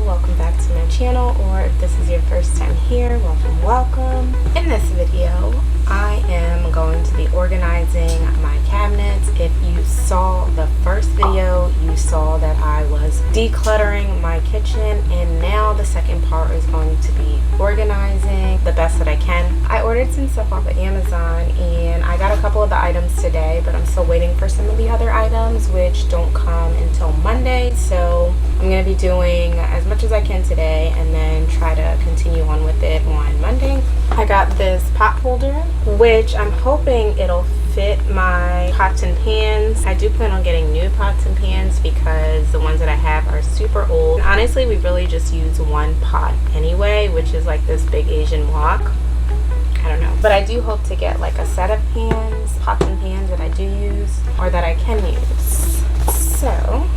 welcome back to my channel, or if this is your first time here, welcome. In this video, I am going to be organizing my cabinets. If you saw the first video, you saw that I was decluttering my kitchen, and now the second part is going to be organizing the best that I can. I ordered some stuff off of Amazon, and I got a couple of the items today, but I'm still waiting for some of the other items, which don't come until Monday. So I'm going to be doing as much as I can today and then try to continue on with it on Monday. I got this pot holder, which I'm hoping it'll fit my pots and pans. I do plan on getting new pots and pans because the ones that I have are super old. And honestly, we really just use one pot anyway, which is like this big Asian wok. I don't know, but I do hope to get like a set of pans, pots and pans that I do use or that I can use. So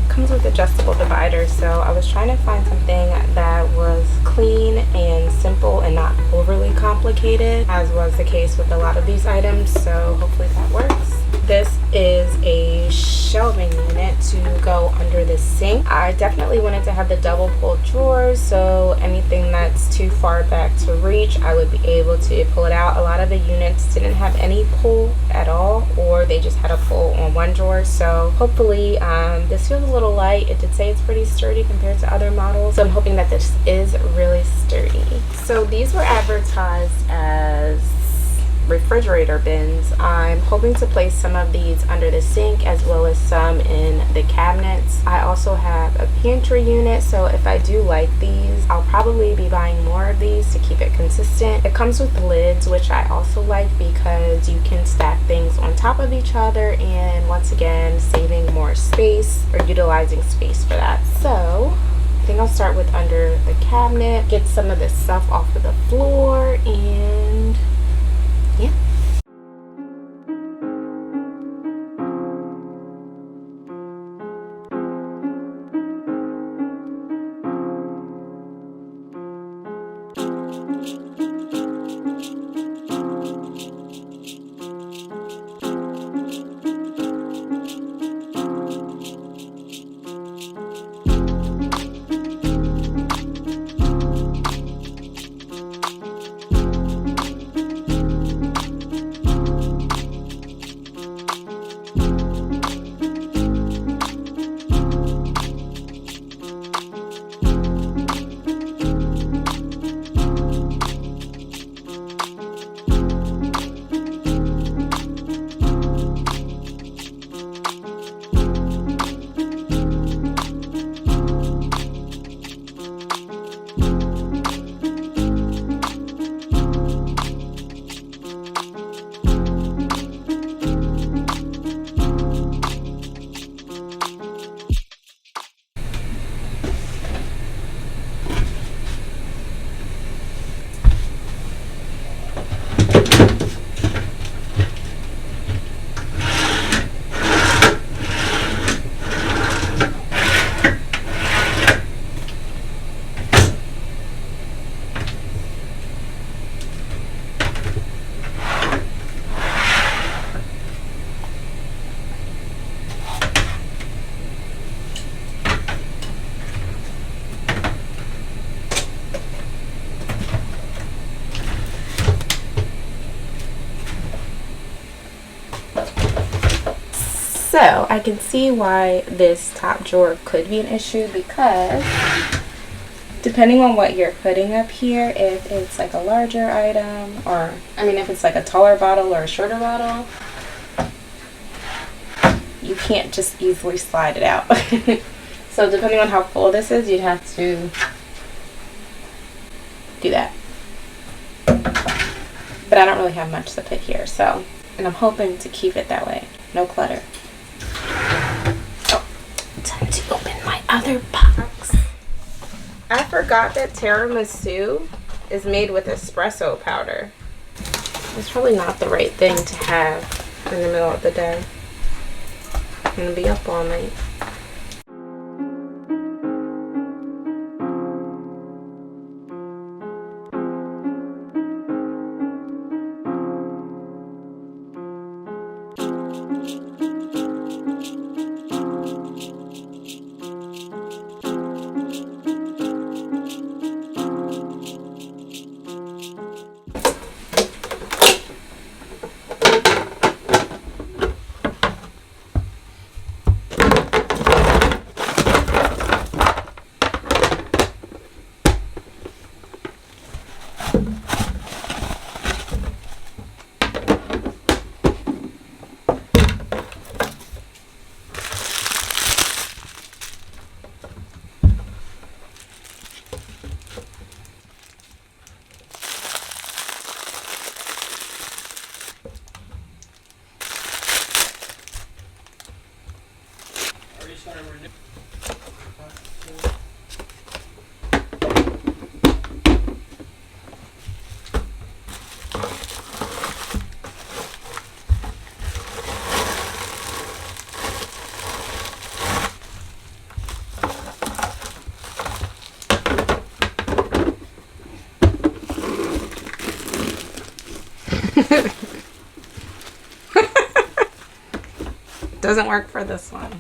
comes with adjustable dividers, so I was trying to find something that was clean and simple and not overly complicated, as was the case with a lot of these items, so hopefully that works. This is a shelving unit to go under the sink. I definitely wanted to have the double pull drawers, so anything that's too far back to reach, I would be able to pull it out. A lot of the units didn't have any pull at all, or they just had a pull on one drawer, so hopefully this feels a little light. It did say it's pretty sturdy compared to other models, so I'm hoping that this is really sturdy. So these were advertised as refrigerator bins. I'm hoping to place some of these under the sink as well as some in the cabinets. I also have a pantry unit, so if I do like these, I'll probably be buying more of these to keep it consistent. It comes with lids, which I also like because you can stack things on top of each other, and once again, saving more space or utilizing space for that. So I think I'll start with under the cabinet, get some of this stuff off of the floor, and yeah. So I can see why this top drawer could be an issue, because depending on what you're putting up here, if it's like a larger item, or if it's like a taller bottle or a shorter bottle, you can't just easily slide it out. So depending on how full this is, you'd have to do that. But I don't really have much to put here, so, and I'm hoping to keep it that way. No clutter. Time to open my other box. I forgot that tiramisu is made with espresso powder. It's probably not the right thing to have in the middle of the day. I'm gonna be up all night. Doesn't work for this one.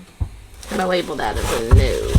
I'm gonna label that as a no.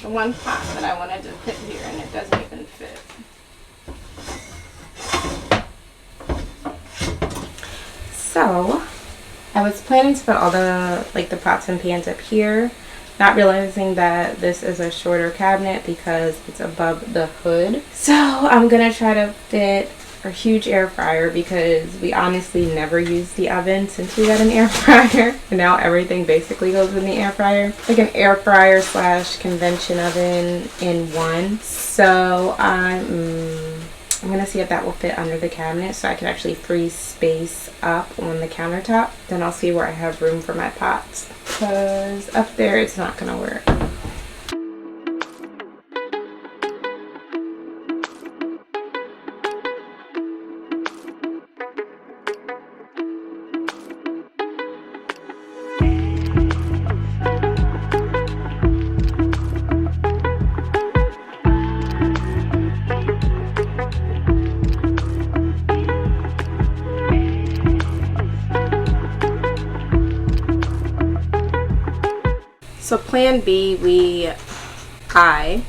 One pot that I wanted to put here and it doesn't even fit. So I was planning to put all the the pots and pans up here, not realizing that this is a shorter cabinet because it's above the hood. So I'm gonna try to fit a huge air fryer because we honestly never use the oven since we got an air fryer. And now everything basically goes in the air fryer. Like an air fryer slash convention oven in one. So I'm gonna see if that will fit under the cabinet so I can actually free space up on the countertop. Then I'll see where I have room for my pots because up there it's not gonna work. So plan B, I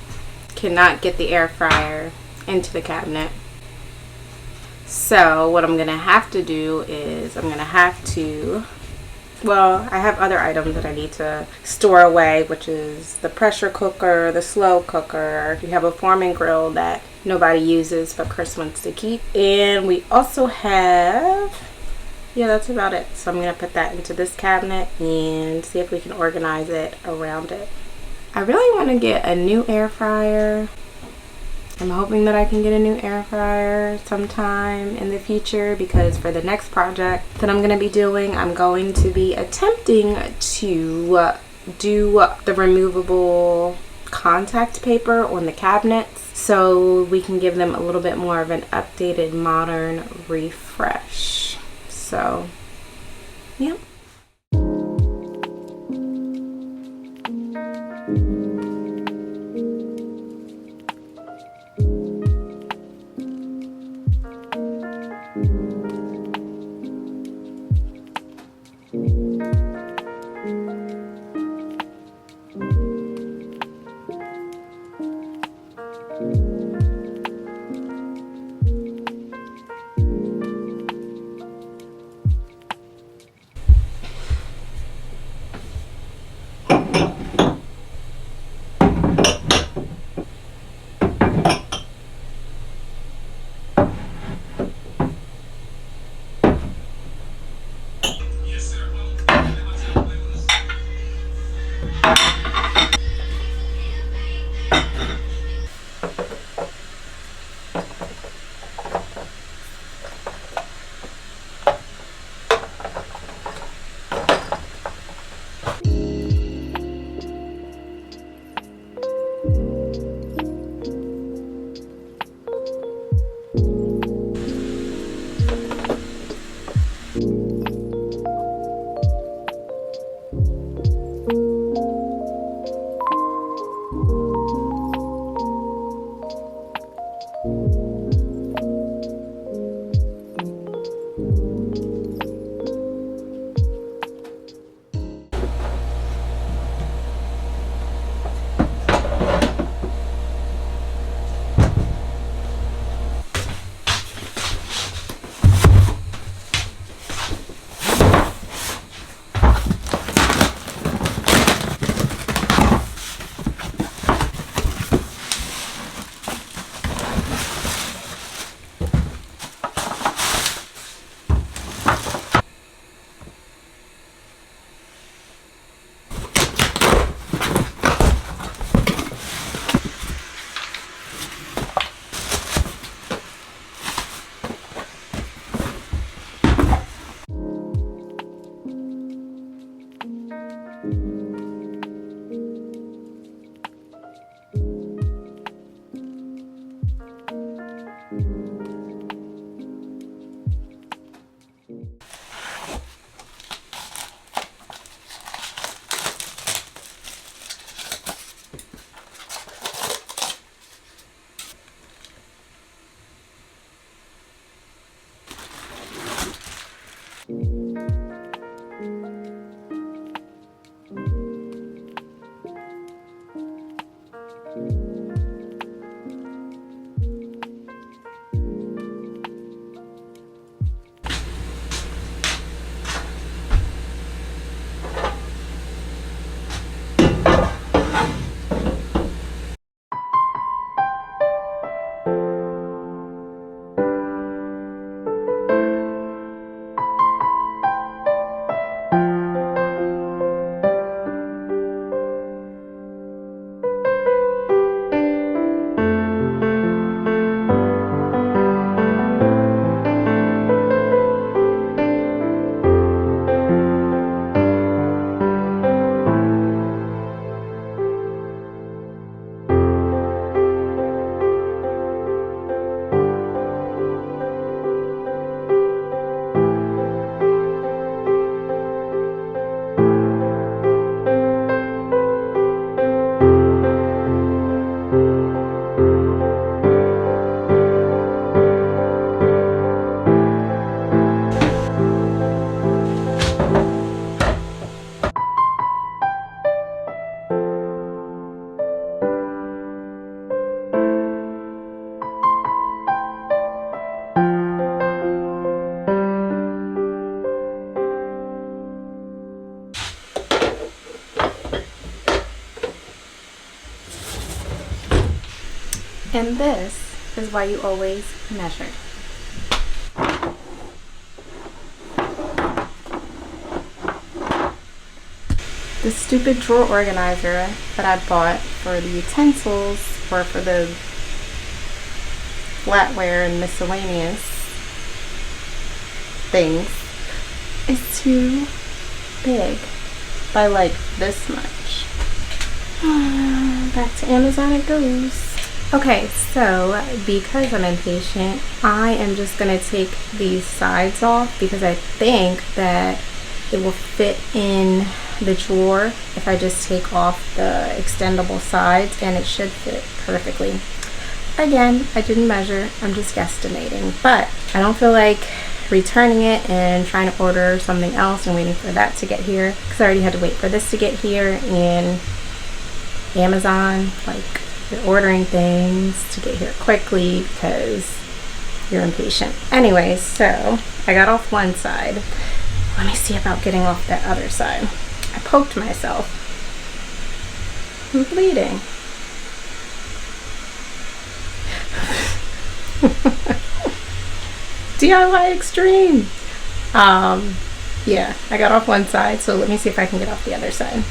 cannot get the air fryer into the cabinet. So what I'm gonna have to do is I have other items that I need to store away, which is the pressure cooker, the slow cooker. We have a Foreman grill that nobody uses but Chris wants to keep. And we also have, yeah, that's about it. So I'm going to put that into this cabinet and see if we can organize it around it. I really want to get a new air fryer. I'm hoping that I can get a new air fryer sometime in the future, because for the next project that I'm going to be doing, I'm going to be attempting to do the removable contact paper on the cabinets so we can give them a little bit more of an updated, modern refresh. So, yeah. And this is why you always measure. The stupid drawer organizer that I bought for the utensils or for the flatware and miscellaneous things is too big by like this much. Back to Amazon it goes. Okay, so because I'm impatient, I am just gonna take these sides off because I think that it will fit in the drawer if I just take off the extendable sides, and it should fit perfectly. Again, I didn't measure, I'm just guesstimating, but I don't feel like returning it and trying to order something else and waiting for that to get here, because I already had to wait for this to get here, and Amazon, like, you're ordering things to get here quickly because you're impatient. Anyways, so I got off one side. Let me see about getting off that other side. I poked myself. I'm bleeding. DIY extreme. Yeah, I got off one side, so let me see if I can get off the other side.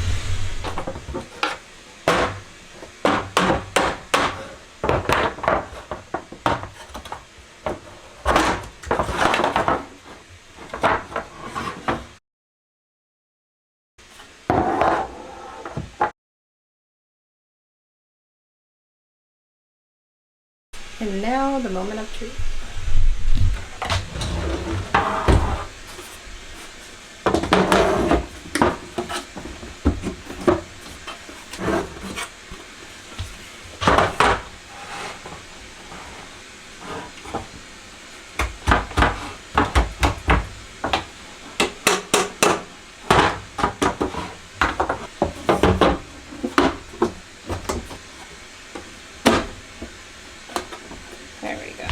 And now the moment of truth. There we go.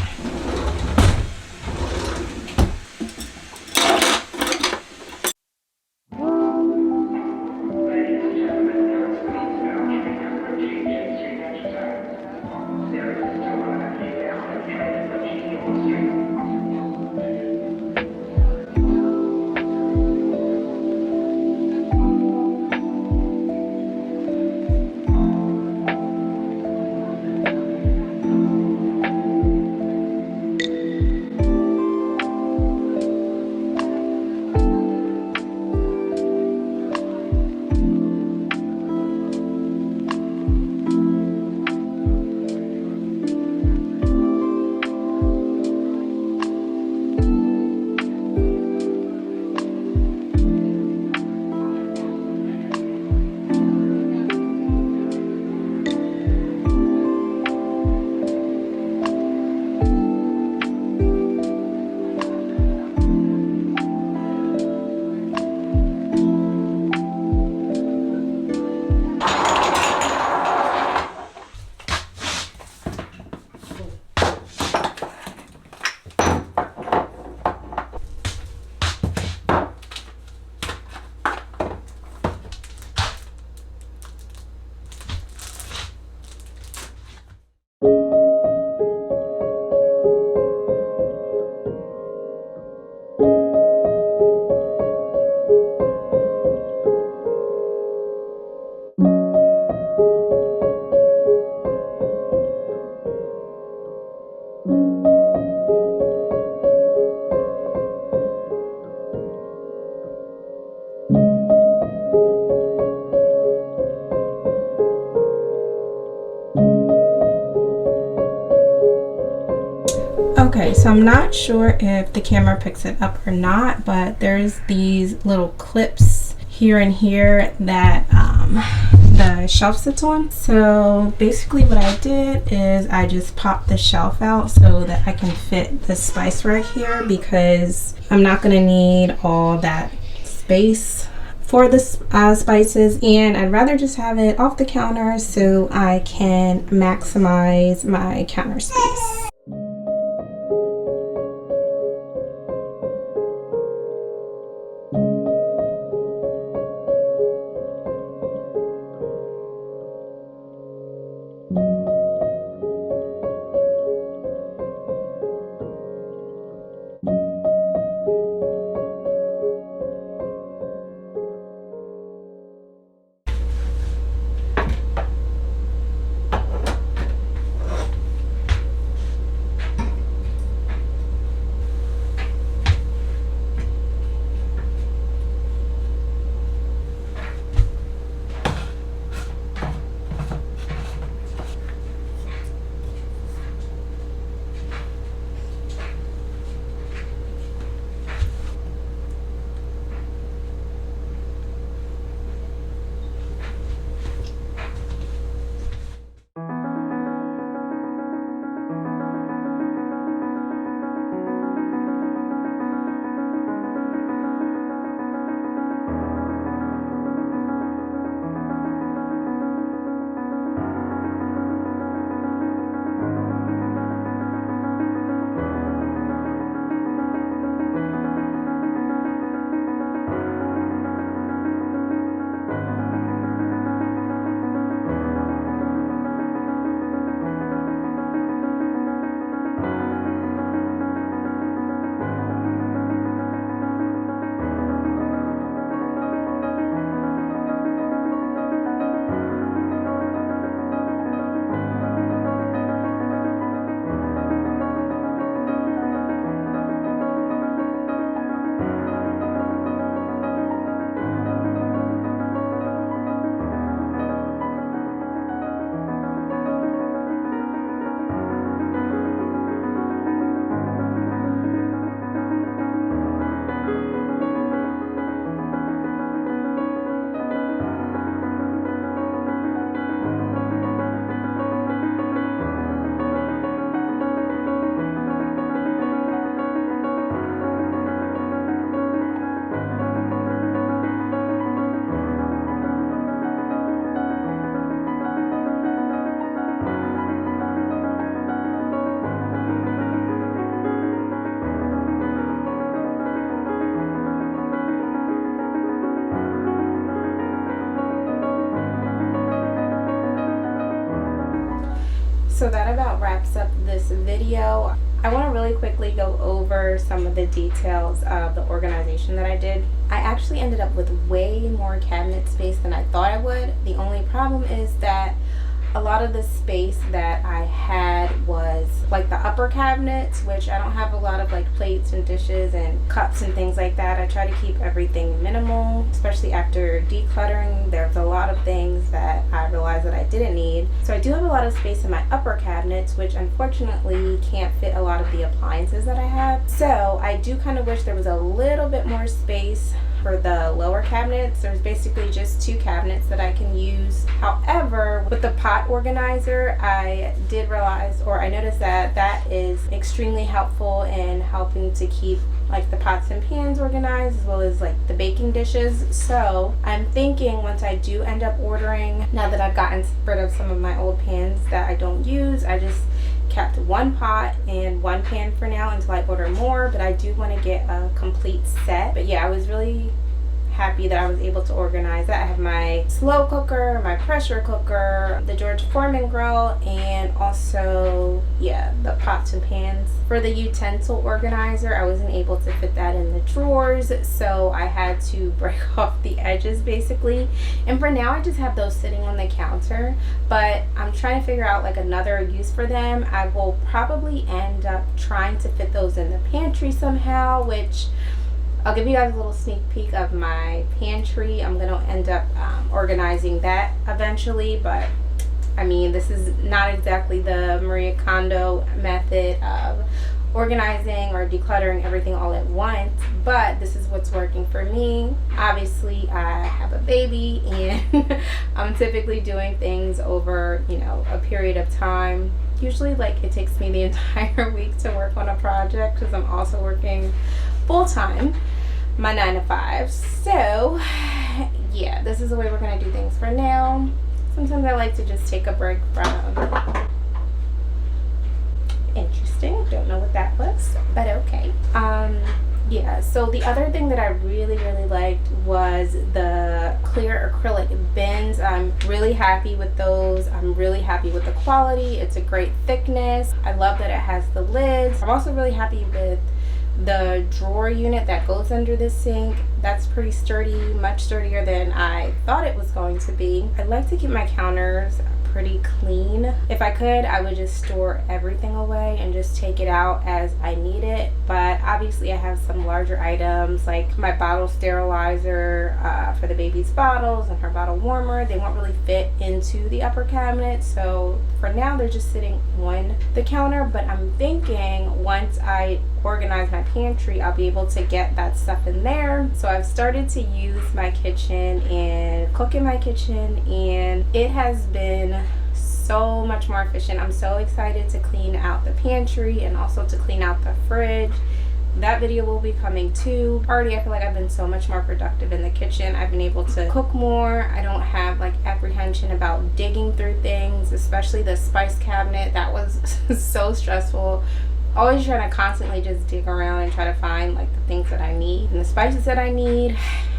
Okay, so I'm not sure if the camera picks it up or not, but there's these little clips here and here that the shelf sits on. So basically what I did is I just popped the shelf out so that I can fit the spice rack here, because I'm not going to need all that space for the spices, and I'd rather just have it off the counter so I can maximize my counter space. So that about wraps up this video. I want to really quickly go over some of the details of the organization that I did. I actually ended up with way more cabinet space than I thought I would. The only problem is that a lot of the space that I had was like the upper cabinets, which I don't have a lot of like plates and dishes and cups and things like that. I try to keep everything minimal, especially after decluttering. There's a lot of things that I realized that I didn't need. So I do have a lot of space in my upper cabinets, which unfortunately can't fit a lot of the appliances that I have. So I do kind of wish there was a little bit more space for the lower cabinets. There's basically just 2 cabinets that I can use. However, with the pot organizer, I did realize, or I noticed that that is extremely helpful in helping to keep like the pots and pans organized, as well as like the baking dishes. So I'm thinking once I do end up ordering, now that I've gotten rid of some of my old pans that I don't use, I just kept 1 pot and 1 pan for now until I order more, but I do want to get a complete set. But yeah, I was really happy that I was able to organize that. I have my slow cooker, my pressure cooker, the George Foreman grill, and also the pots and pans. For the utensil organizer, I wasn't able to fit that in the drawers, so I had to break off the edges basically. And for now I just have those sitting on the counter, but I'm trying to figure out like another use for them. I will probably end up trying to fit those in the pantry somehow, which I'll give you guys a little sneak peek of my pantry. I'm going to end up organizing that eventually, but I mean, this is not exactly the Marie Kondo method of organizing or decluttering everything all at once, but this is what's working for me. Obviously, I have a baby and I'm typically doing things over, a period of time. Usually, like, it takes me the entire week to work on a project because I'm also working full-time, my 9 to 5. So yeah, this is the way we're going to do things for now. Sometimes I like to just take a break from interesting, don't know what that was, but okay. So the other thing that I really liked was the clear acrylic bins. I'm really happy with those. I'm really happy with the quality. It's a great thickness. I love that it has the lids. I'm also really happy with the drawer unit that goes under the sink. That's pretty sturdy, much sturdier than I thought it was going to be. I like to keep my counters pretty clean. If I could, I would just store everything away and just take it out as I need it, but obviously I have some larger items like my bottle sterilizer for the baby's bottles and her bottle warmer. They won't really fit into the upper cabinet, so for now they're just sitting on the counter, but I'm thinking once I organize my pantry, I'll be able to get that stuff in there. So I've started to use my kitchen and cook in my kitchen, and it has been so much more efficient. I'm so excited to clean out the pantry and also to clean out the fridge. That video will be coming too. Already I feel like I've been so much more productive in the kitchen. I've been able to cook more. I don't have like apprehension about digging through things, especially the spice cabinet. That was so stressful. Always trying to constantly just dig around and try to find like the things that I need and the spices that I need.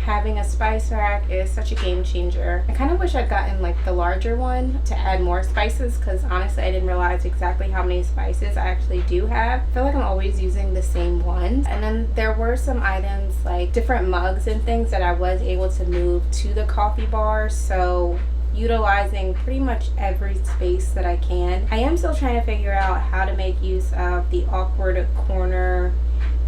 Having a spice rack is such a game changer. I kind of wish I'd gotten like the larger one to add more spices, because honestly I didn't realize exactly how many spices I actually do have. I feel like I'm always using the same ones. And then there were some items like different mugs and things that I was able to move to the coffee bar, so utilizing pretty much every space that I can. I am still trying to figure out how to make use of the awkward corner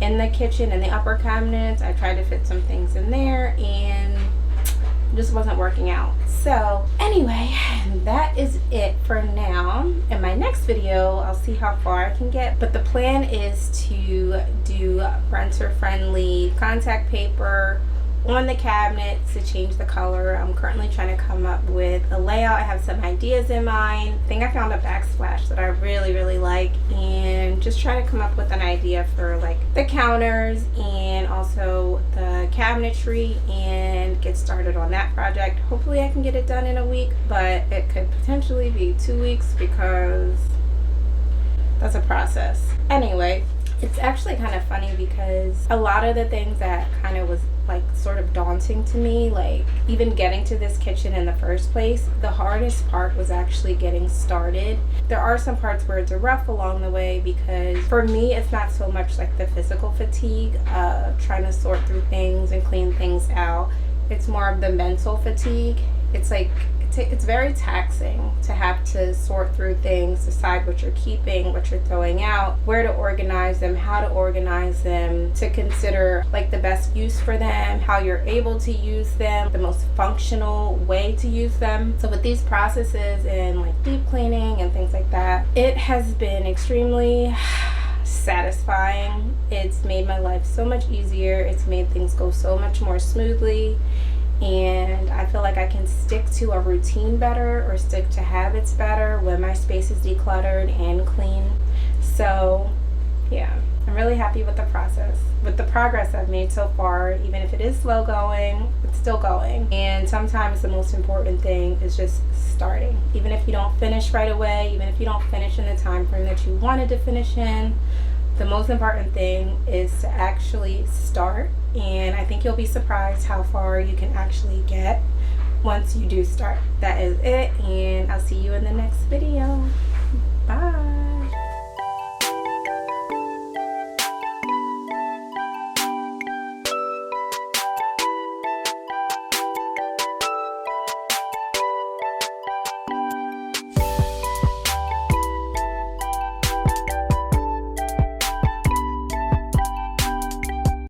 in the kitchen and the upper cabinets. I tried to fit some things in there and it just wasn't working out. So anyway, that is it for now. In my next video, I'll see how far I can get, but the plan is to do renter friendly contact paper on the cabinets to change the color. I'm currently trying to come up with a layout. I have some ideas in mind. I think I found a backsplash that I really like, and just try to come up with an idea for like the counters and also the cabinetry and get started on that project. Hopefully I can get it done in a week, but it could potentially be 2 weeks because that's a process. Anyway, It's actually kind of funny because a lot of the things that kind of was like sort of daunting to me, like even getting to this kitchen in the first place, the hardest part was actually getting started. There are some parts where it's rough along the way because for me it's not so much like the physical fatigue trying to sort through things and clean things out. It's more of the mental fatigue. It's like it's very taxing to have to sort through things, decide what you're keeping, what you're throwing out, where to organize them, how to organize them, to consider like the best use for them, how you're able to use them, the most functional way to use them. So with these processes and like deep cleaning and things like that, it has been extremely satisfying. It's made my life so much easier. It's made things go so much more smoothly. And I feel like I can stick to a routine better or stick to habits better when my space is decluttered and clean. So yeah, I'm really happy with the process, with the progress I've made so far. Even if it is slow going, it's still going. And sometimes the most important thing is just starting. Even if you don't finish right away, even if you don't finish in the time frame that you wanted to finish in, the most important thing is to actually start. And I think you'll be surprised how far you can actually get once you do start. That is it, and I'll see you in the next video. Bye.